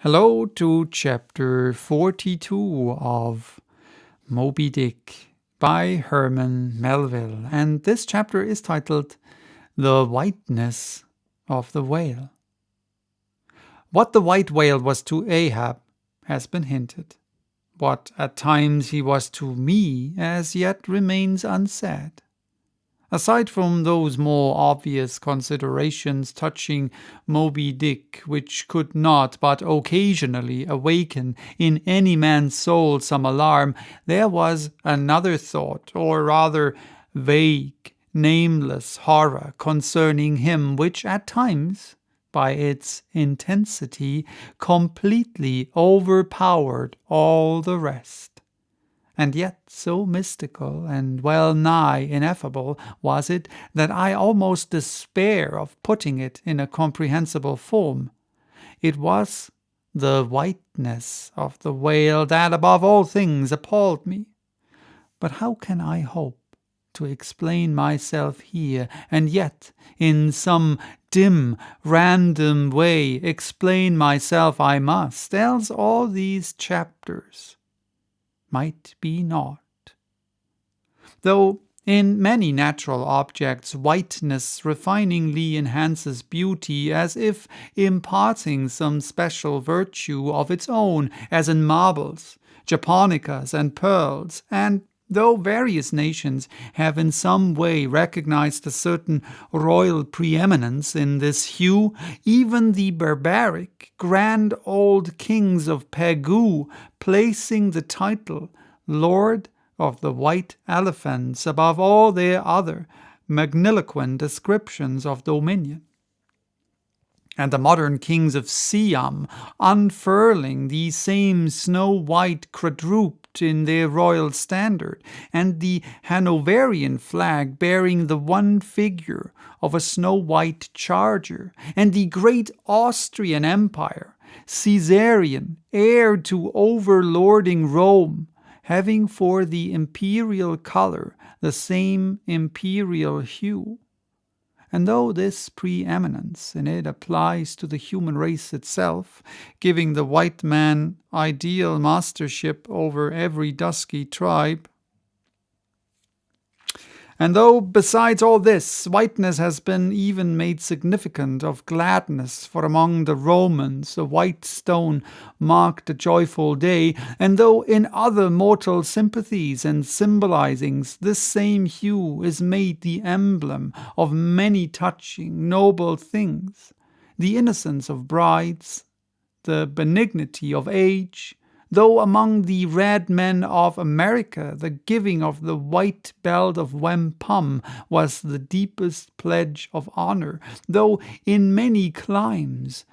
Hello to chapter 42 of Moby Dick by Herman Melville, and this chapter is titled The Whiteness of the Whale. What the white whale was to Ahab has been hinted. What at times he was to me as yet remains unsaid. Aside from those more obvious considerations touching Moby Dick, which could not but occasionally awaken in any man's soul some alarm, there was another thought, or rather vague, nameless horror concerning him, which at times, by its intensity, completely overpowered all the rest. And yet so mystical and well-nigh ineffable was it that I almost despair of putting it in a comprehensible form. It was the whiteness of the whale that above all things appalled me. But how can I hope to explain myself here, and yet, in some dim, random way, explain myself I must, else all these chapters might be naught. Though in many natural objects whiteness refiningly enhances beauty, as if imparting some special virtue of its own, as in marbles, japonicas, and pearls, and though various nations have in some way recognized a certain royal preeminence in this hue, even the barbaric, grand old kings of Pegu, placing the title Lord of the White Elephants above all their other magniloquent descriptions of dominion. And the modern kings of Siam, unfurling the same snow-white quadruped in their royal standard, and the Hanoverian flag bearing the one figure of a snow-white charger, and the great Austrian Empire, Caesarian, heir to overlording Rome, having for the imperial color the same imperial hue. And though this preeminence in it applies to the human race itself, giving the white man ideal mastership over every dusky tribe, and though, besides all this, whiteness has been even made significant of gladness, for among the Romans a white stone marked a joyful day, and though in other mortal sympathies and symbolizings this same hue is made the emblem of many touching, noble things, the innocence of brides, the benignity of age, though among the red men of America the giving of the white belt of wampum was the deepest pledge of honor, though in many climes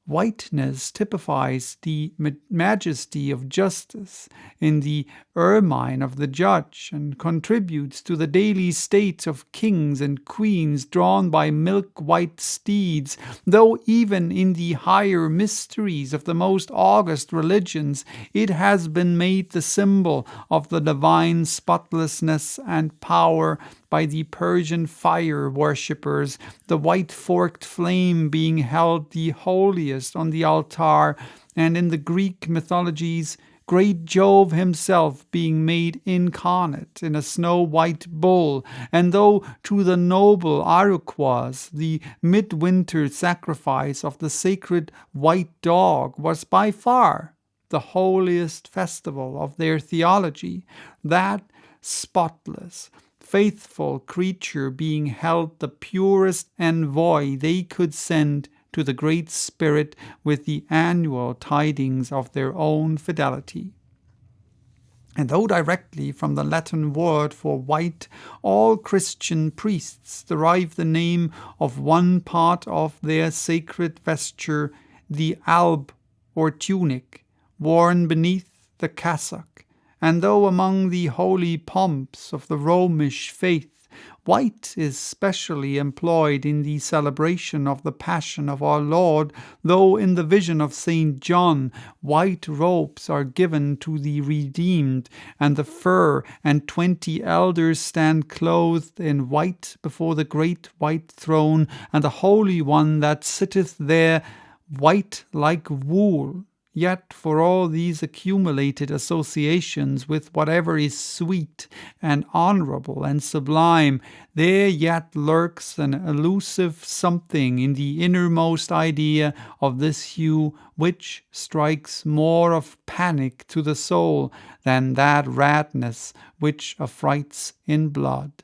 whiteness typifies the majesty of justice in the ermine of the judge, and contributes to the daily state of kings and queens drawn by milk-white steeds, though even in the higher mysteries of the most august religions it has been made the symbol of the divine spotlessness and power by the Persian fire worshippers, the white forked flame being held the holiest on the altar, and in the Greek mythologies, great Jove himself being made incarnate in a snow-white bull, and though to the noble Iroquois the midwinter sacrifice of the sacred white dog was by far the holiest festival of their theology, that spotless, faithful creature being held the purest envoy they could send to the Great Spirit with the annual tidings of their own fidelity. And though directly from the Latin word for white, all Christian priests derive the name of one part of their sacred vesture, the alb or tunic, worn beneath the cassock, and though among the holy pomps of the Romish faith, white is specially employed in the celebration of the Passion of our Lord, though in the vision of St. John, white robes are given to the redeemed, and the fir and 20 elders stand clothed in white before the great white throne, and the Holy One that sitteth there white like wool. Yet for all these accumulated associations with whatever is sweet and honorable and sublime, there yet lurks an elusive something in the innermost idea of this hue which strikes more of panic to the soul than that redness which affrights in blood.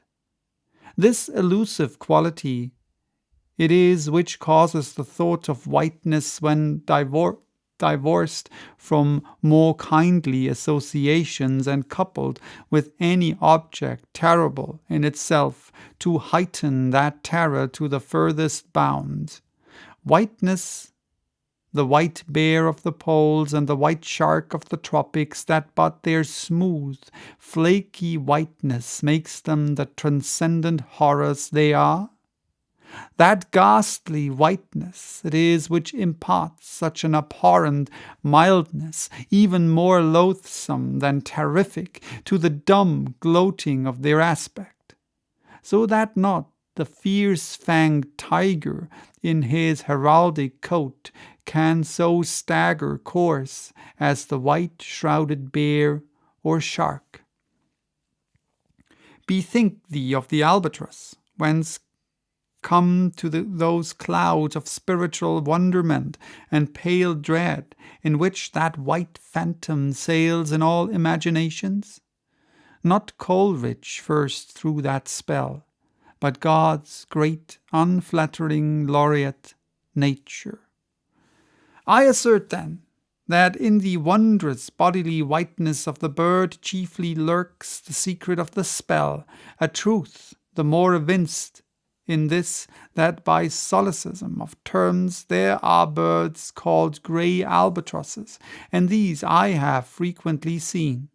This elusive quality it is which causes the thought of whiteness when divorced from more kindly associations and coupled with any object terrible in itself to heighten that terror to the furthest bound. Whiteness, the white bear of the poles and the white shark of the tropics, that but their smooth, flaky whiteness makes them the transcendent horrors they are? That ghastly whiteness it is which imparts such an abhorrent mildness, even more loathsome than terrific, to the dumb gloating of their aspect, so that not the fierce-fanged tiger in his heraldic coat can so stagger course as the white-shrouded bear or shark. Bethink thee of the albatross, whence come to those clouds of spiritual wonderment and pale dread in which that white phantom sails in all imaginations? Not Coleridge first threw that spell, but God's great unflattering laureate, Nature. I assert then that in the wondrous bodily whiteness of the bird chiefly lurks the secret of the spell, a truth the more evinced in this, that by solecism of terms there are birds called grey albatrosses, and these I have frequently seen,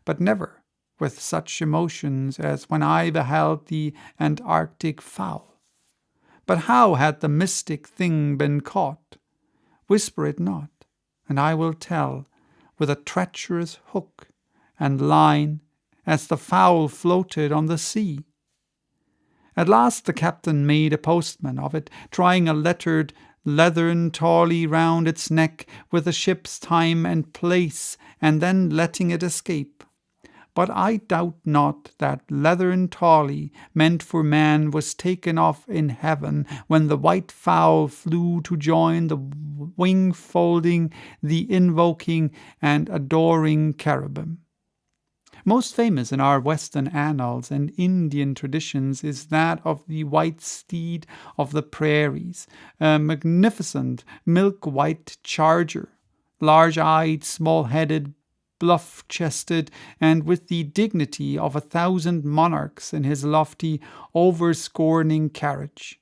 but never with such emotions as when I beheld the Antarctic fowl. But how had the mystic thing been caught? Whisper it not, and I will tell, with a treacherous hook and line, as the fowl floated on the sea. At last the captain made a postman of it, trying a lettered leathern tawley round its neck with the ship's time and place, and then letting it escape. But I doubt not that leathern tawley meant for man was taken off in heaven when the white fowl flew to join the wing-folding, the invoking, and adoring cherubim. Most famous in our Western annals and Indian traditions is that of the white steed of the prairies, a magnificent milk-white charger, large-eyed, small-headed, bluff-chested, and with the dignity of 1,000 monarchs in his lofty, over-scorning carriage.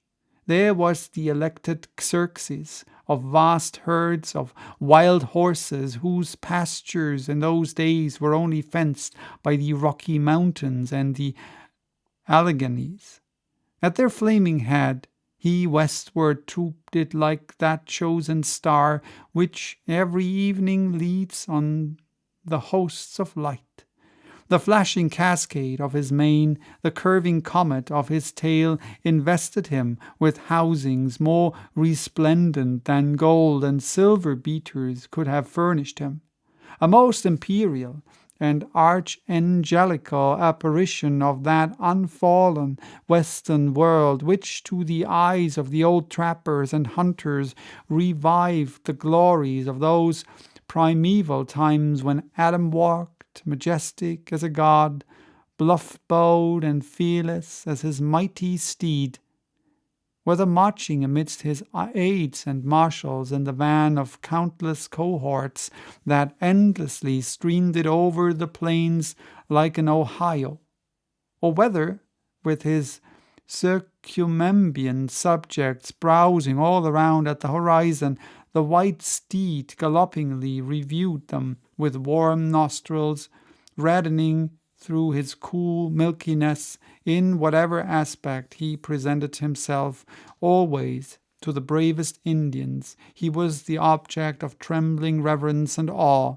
There was the elected Xerxes, of vast herds of wild horses whose pastures in those days were only fenced by the Rocky Mountains and the Alleghanies. At their flaming head he westward trooped it like that chosen star which every evening leads on the hosts of light. The flashing cascade of his mane, the curving comet of his tail, invested him with housings more resplendent than gold and silver beaters could have furnished him. A most imperial and archangelical apparition of that unfallen western world, which to the eyes of the old trappers and hunters revived the glories of those primeval times when Adam walked majestic as a god, bluff-bowed and fearless as his mighty steed, whether marching amidst his aides and marshals in the van of countless cohorts that endlessly streamed it over the plains like an Ohio, or whether with his circumambient subjects browsing all around at the horizon, the white steed gallopingly reviewed them with warm nostrils, reddening through his cool milkiness in whatever aspect he presented himself. Always, to the bravest Indians, he was the object of trembling reverence and awe.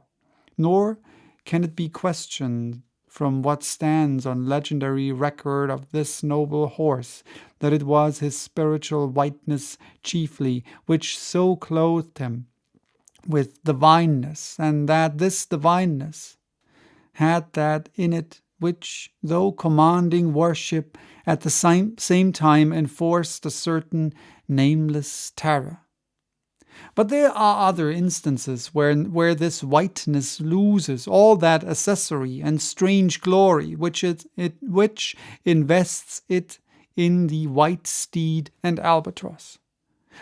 Nor can it be questioned from what stands on legendary record of this noble horse, that it was his spiritual whiteness chiefly which so clothed him with divineness, and that this divineness had that in it which, though commanding worship, at the same time enforced a certain nameless terror. But there are other instances where this whiteness loses all that accessory and strange glory which invests it in the white steed and albatross.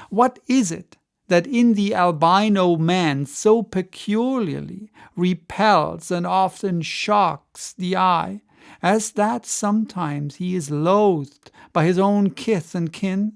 What is it that in the albino man so peculiarly repels and often shocks the eye, as that sometimes he is loathed by his own kith and kin?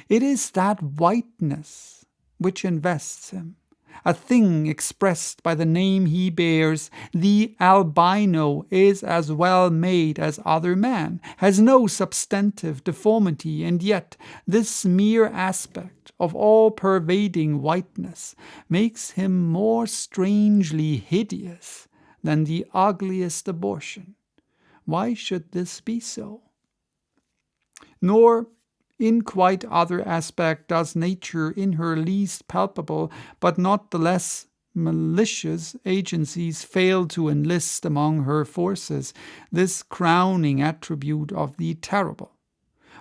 It is that whiteness which invests him, a thing expressed by the name he bears. The albino is as well made as other man, has no substantive deformity, and yet this mere aspect of all-pervading whiteness makes him more strangely hideous than the ugliest abortion. Why should this be so? Nor in quite other aspect does nature in her least palpable, but not the less malicious agencies fail to enlist among her forces this crowning attribute of the terrible.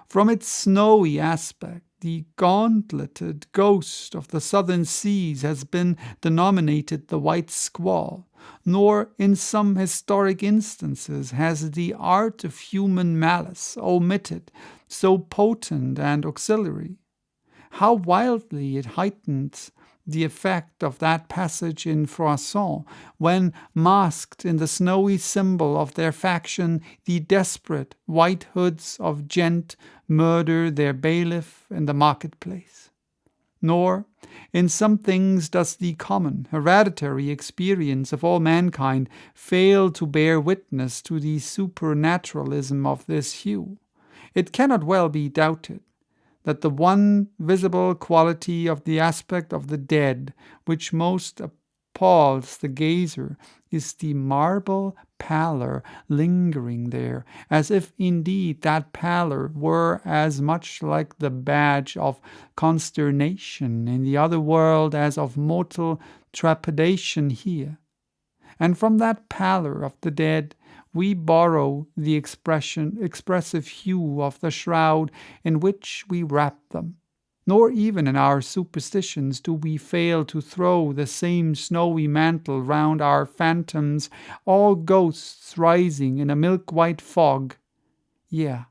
From its snowy aspect, the gauntleted ghost of the southern seas has been denominated the white squall, nor in some historic instances has the art of human malice omitted so potent and auxiliary. How wildly it heightens the effect of that passage in Froissart, when, masked in the snowy symbol of their faction, the desperate white hoods of Gent murder their bailiff in the marketplace. Nor in some things does the common, hereditary experience of all mankind fail to bear witness to the supernaturalism of this hue. It cannot well be doubted that the one visible quality of the aspect of the dead which most appalls the gazer is the marble pallor lingering there, as if indeed that pallor were as much like the badge of consternation in the other world as of mortal trepidation here. And from that pallor of the dead we borrow the expressive hue of the shroud in which we wrap them. Nor even in our superstitions do we fail to throw the same snowy mantle round our phantoms, all ghosts rising in a milk-white fog. Yea,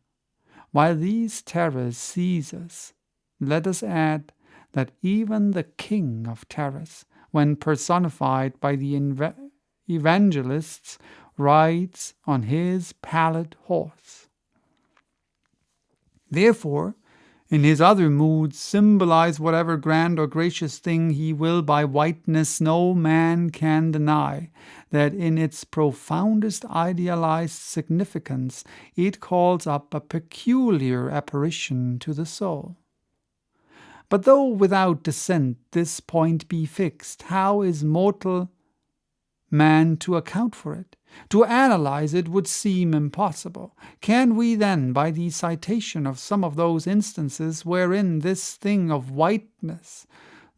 while these terrors seize us, let us add that even the King of Terrors, when personified by the evangelists, rides on his pallid horse. Therefore, in his other moods, symbolize whatever grand or gracious thing he will by whiteness, no man can deny that in its profoundest idealized significance it calls up a peculiar apparition to the soul. But though without dissent this point be fixed, how is mortal man to account for it? To analyze it would seem impossible. Can we then, by the citation of some of those instances wherein this thing of whiteness,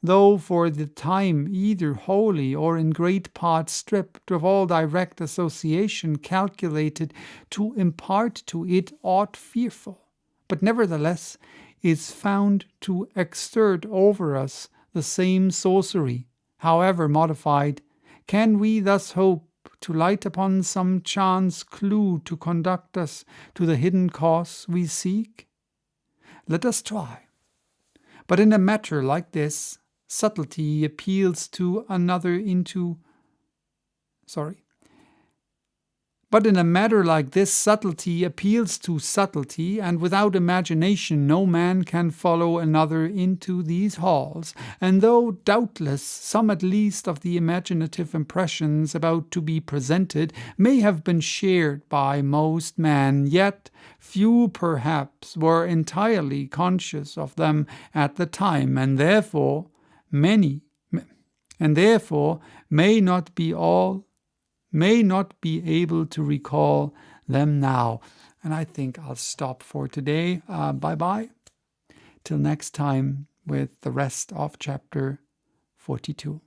though for the time either wholly or in great part stripped of all direct association calculated to impart to it aught fearful, but nevertheless is found to exert over us the same sorcery, however modified, can we thus hope to light upon some chance clue to conduct us to the hidden cause we seek? Let us try. But in a matter like this, subtlety appeals to subtlety, and without imagination no man can follow another into these halls, and though doubtless some at least of the imaginative impressions about to be presented may have been shared by most men, yet few perhaps were entirely conscious of them at the time, and therefore may not be all may not be able to recall them now. And I think I'll stop for today. Bye-bye. Till next time with the rest of chapter 42.